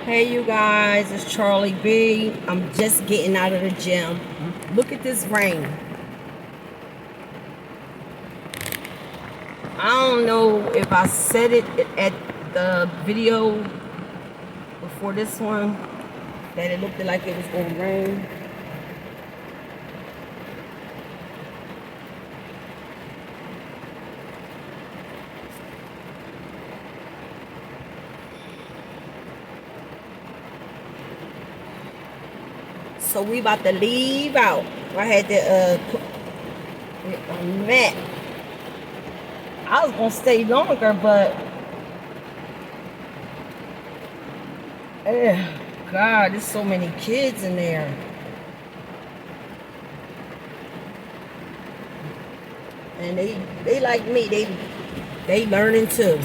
Hey you guys, it's Charlie B. I'm just getting out of the gym. Look at this rain. I don't know if I said it at the video before this one that it looked like it was going to rain. So we about to leave out. I had to put a mat. I was gonna stay longer, but God, there's so many kids in there. And they like me, they learning too.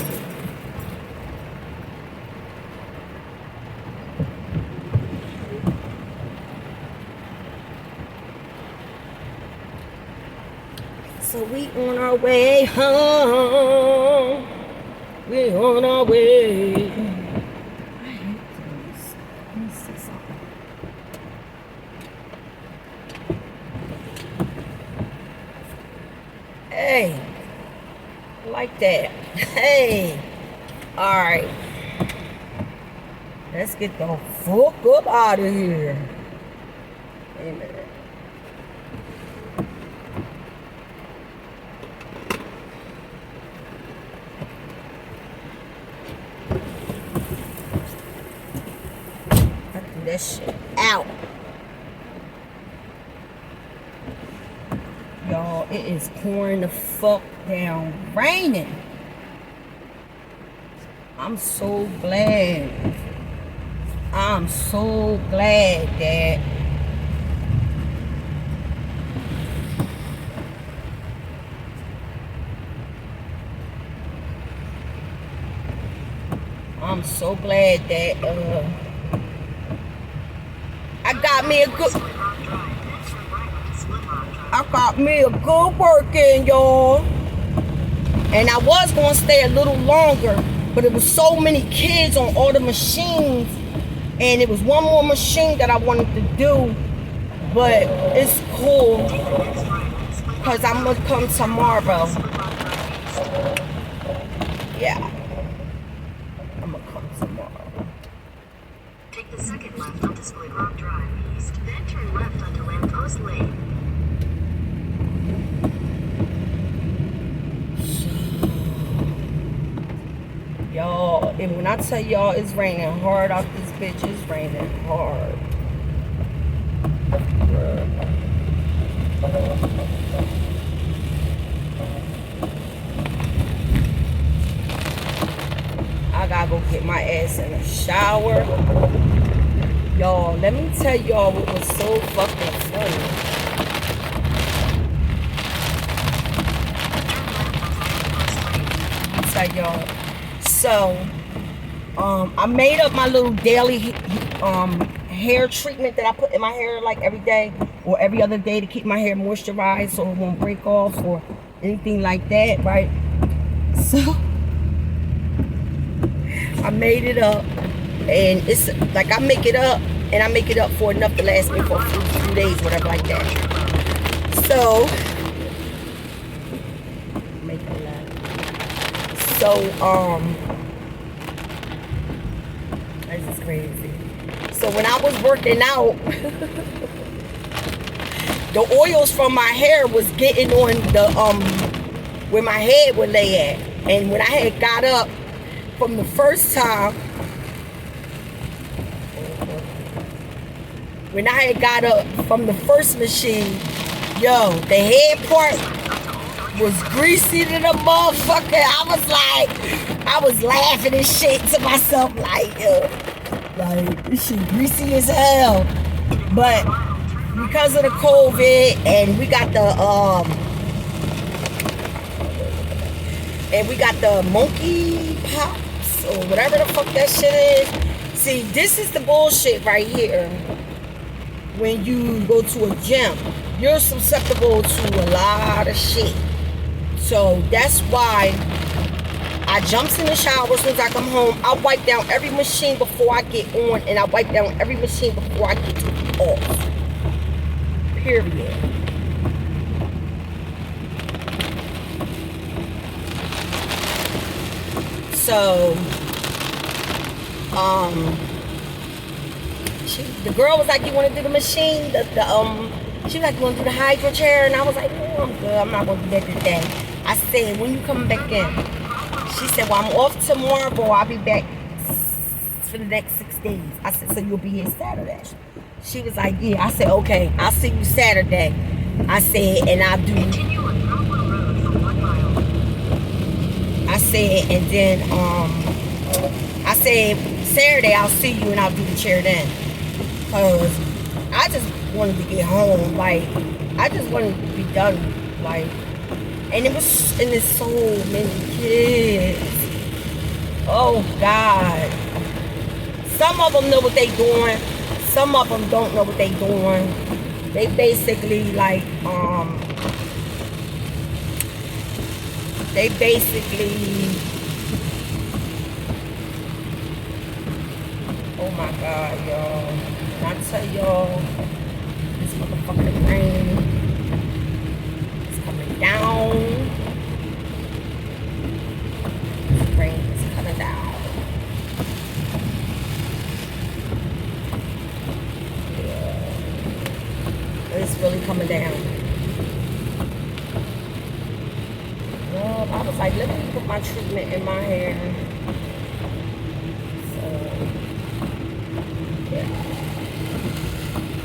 So we on our way home. We on our way. I hate these. Let me see something. Hey, I like that. Hey, all right. Let's get the fuck up out of here. Wait a minute. That shit out. Y'all, it is pouring the fuck down, raining. I'm so glad. I'm so glad that I got me a good working, y'all. And I was gonna stay a little longer, but it was so many kids on all the machines, and it was one more machine that I wanted to do, but it's cool because I'm gonna come tomorrow. Yeah, I'm gonna come tomorrow. Take the second left onto Split Rock Drive East, then turn left onto Lamppost Lane. Y'all, and when I tell y'all it's raining hard out this bitch, it's raining hard. I gotta go get my ass in the shower. Y'all, let me tell y'all what was so fucking funny. I'll tell y'all. So, I made up my little daily hair treatment that I put in my hair like every day or every other day to keep my hair moisturized so it won't break off or anything like that, right? So, I made it up, and it's like I make it up, and I make it up for enough to last me for a few days, whatever like that. So, make it laugh. So, this is crazy. So when I was working out, the oils from my hair was getting on the where my head would lay at. And when I had got up from the first time, when I had got up from the first machine, yo, the head part was greasy to the motherfucker. I was laughing and shit to myself like, yo, like this shit greasy as hell. But because of the COVID and we got the monkey pops or whatever the fuck that shit is. See, this is the bullshit right here. When you go to a gym, you're susceptible to a lot of shit. So that's why I jumps in the shower as soon as I come home. I wipe down every machine before I get on, and I wipe down every machine before I get off. Period. So, the girl was like, "You want to do the machine?" She was like, "You want to do the hydro chair?" And I was like, "No, I'm good. I'm not going to do that today." I said, "When you coming back in?" She said, "Well, I'm off tomorrow. I'll be back for the next 6 days." I said, "So you'll be here Saturday?" She was like, "Yeah." I said, "Okay, I'll see you Saturday." I said, "And I'll do." Continue on Brockwell Road for 1 mile. I said, and then I said, "Saturday I'll see you and I'll do the chair then." Cause I just wanted to get home. Like, I just wanted to be done. Like, and there's so many kids. Oh God. Some of them know what they doing. Some of them don't know what they doing. They basically like, oh my God, y'all. When I tell y'all, this motherfucking rain is coming down. This rain is coming down. Yeah. It's really coming down. Well, I was like, let me put my treatment in my hair. So, yeah.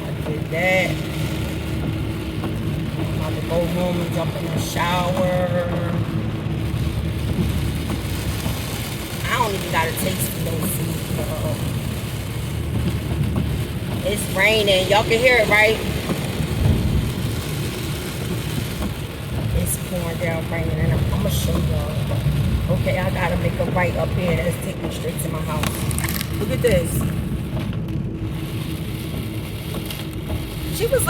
I did that. I'm about to go home and jump in the shower. I don't even got a taste for no food, y'all. It's raining. Y'all can hear it, right? It's pouring down, raining, and I'm gonna show y'all. Okay, I gotta make a right up here. That's taking me straight to my house. Look at this. She was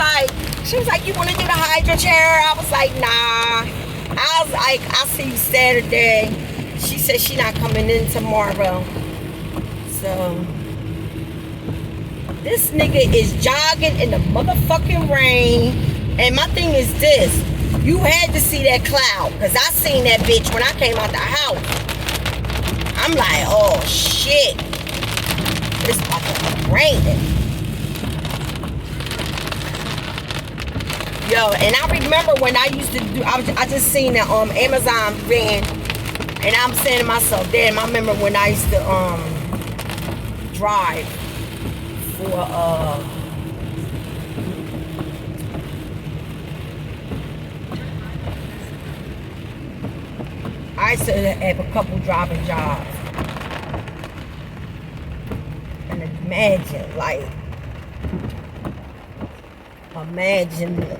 like, "You want to do the hydro chair?" I was like, "Nah." I was like, "I'll see you Saturday." She said she not coming in tomorrow. So this nigga is jogging in the motherfucking rain. And my thing is this. You had to see that cloud. Because I seen that bitch when I came out the house. I'm like, oh shit. It's about to be raining. Yo, and I remember when I used to do, I just seen the Amazon van, and I'm saying to myself, damn, I remember when I used to drive for I used to have a couple driving jobs. And imagine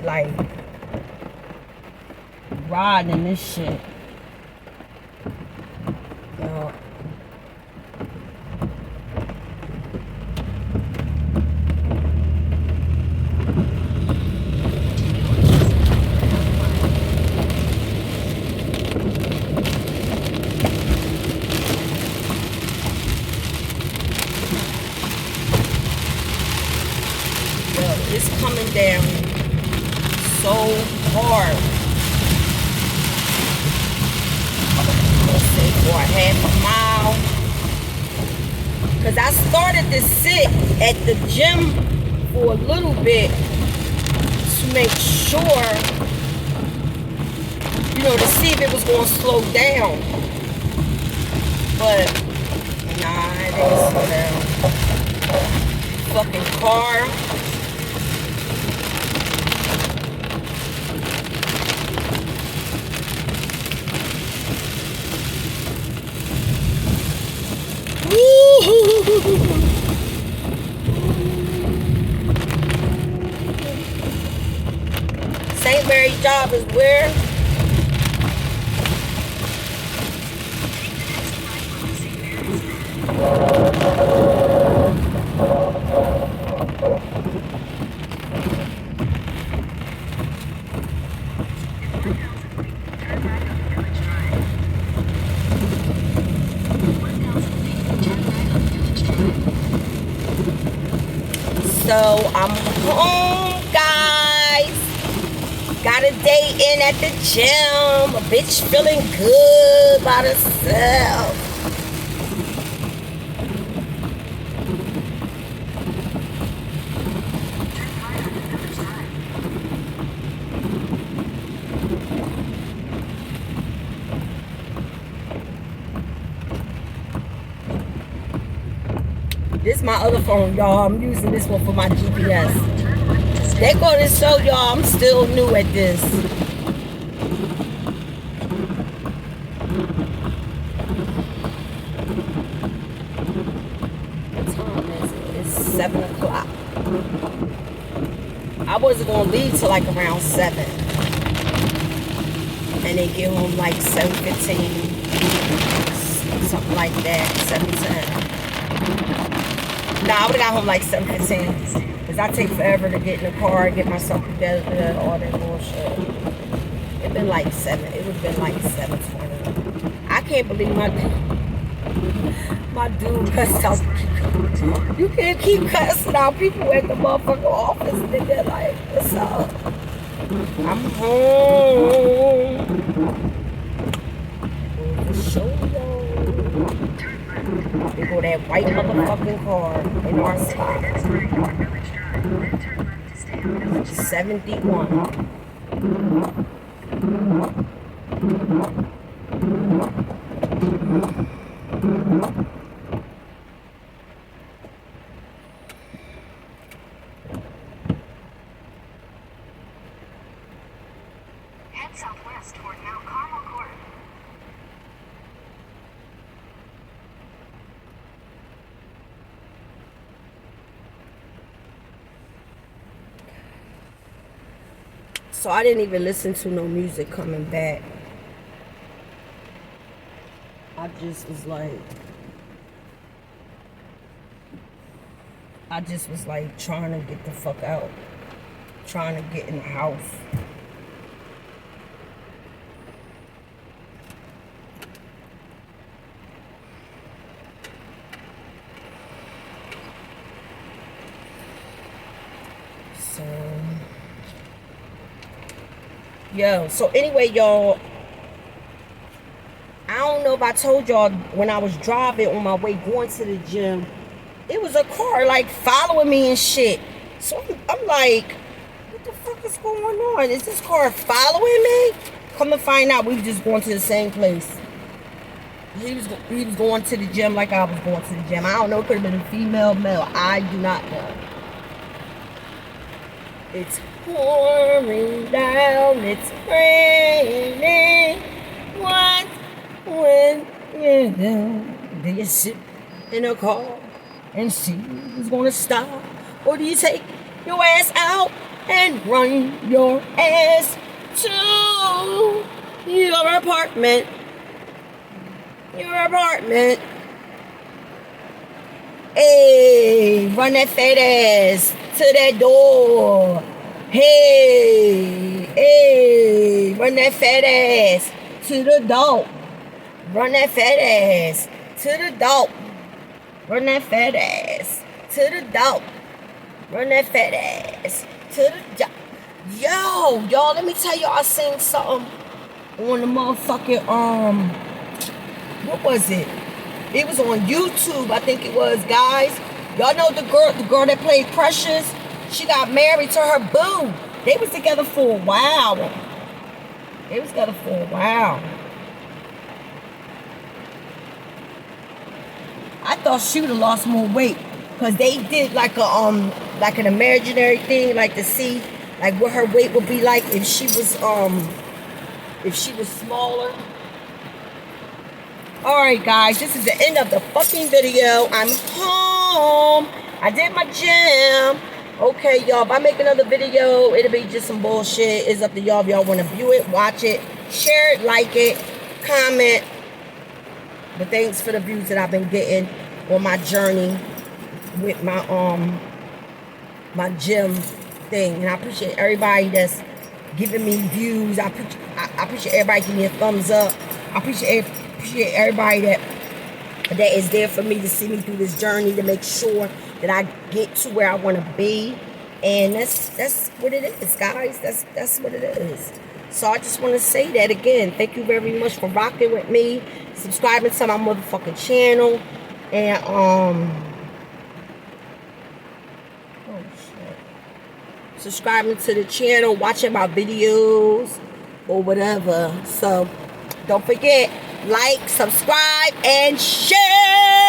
like riding this shit. Yo. It's coming down so hard. Let's say for a half a mile. Because I started to sit at the gym for a little bit to make sure, to see if it was going to slow down. But, nah, it didn't slow down. Fucking car. St. Mary's job is where? So I'm home, guys. Got a day in at the gym. A bitch feeling good by herself. This is my other phone, y'all. I'm using this one for my GPS. They're going to show y'all I'm still new at this. What time is it? It's 7 o'clock. I wasn't going to leave till like around 7. And then get home like 7:15. Something like that. 7:10. Nah, I would have got home like 7:15. Because I take forever to get in the car, get myself together, all that bullshit. It been like 7. It would have been like 7:20. I can't believe my dude cussed out. You can't keep cussing out people at the motherfucking office. Nigga, like, what's up? I'm home. For sure, y'all. They go that white motherfucking car in our spot. 71. Head southwest toward Mount Carmel Court. So I didn't even listen to no music coming back. I just was like trying to get the fuck out. Trying to get in the house. So anyway, y'all, I don't know if I told y'all when I was driving on my way going to the gym, it was a car like following me and shit. So I'm like, what the fuck is going on? Is this car following me? Come to find out, we were just going to the same place. He was going to the gym like I was going to the gym. I don't know, it could have been a female, male. I do not know. It's pouring down, it's raining. What when you do you sit in a car and see who's gonna stop? Or do you take your ass out and run your ass to your apartment? Hey, run that fat ass to that door. Hey, run that fat ass to the door. Run that fat ass to the door. Run that fat ass to the door. Run that fat ass to the door. Yo, y'all, let me tell y'all, I seen something on the motherfucking, what was it? It was on YouTube, I think it was, guys. Y'all know the girl that played Precious? She got married to her boo. They was together for a while. I thought she would have lost more weight. Because they did like an imaginary thing, like to see like what her weight would be like if she was smaller. Alright guys, this is the end of the fucking video. I'm home. I did my gym. Okay, y'all, if I make another video, it'll be just some bullshit. It's up to y'all if y'all want to view it, watch it, share it, like it, comment. But thanks for the views that I've been getting on my journey with my my gym thing. And I appreciate everybody that's giving me views. I appreciate everybody giving me a thumbs up. I appreciate everybody that that is there for me to see me through this journey, to make sure that I get to where I want to be. And that's what it is, guys. That's what it is. So I just want to say that again. Thank you very much for rocking with me, subscribing to my motherfucking channel, and subscribing to the channel, watching my videos or whatever. So don't forget, like, subscribe, and share.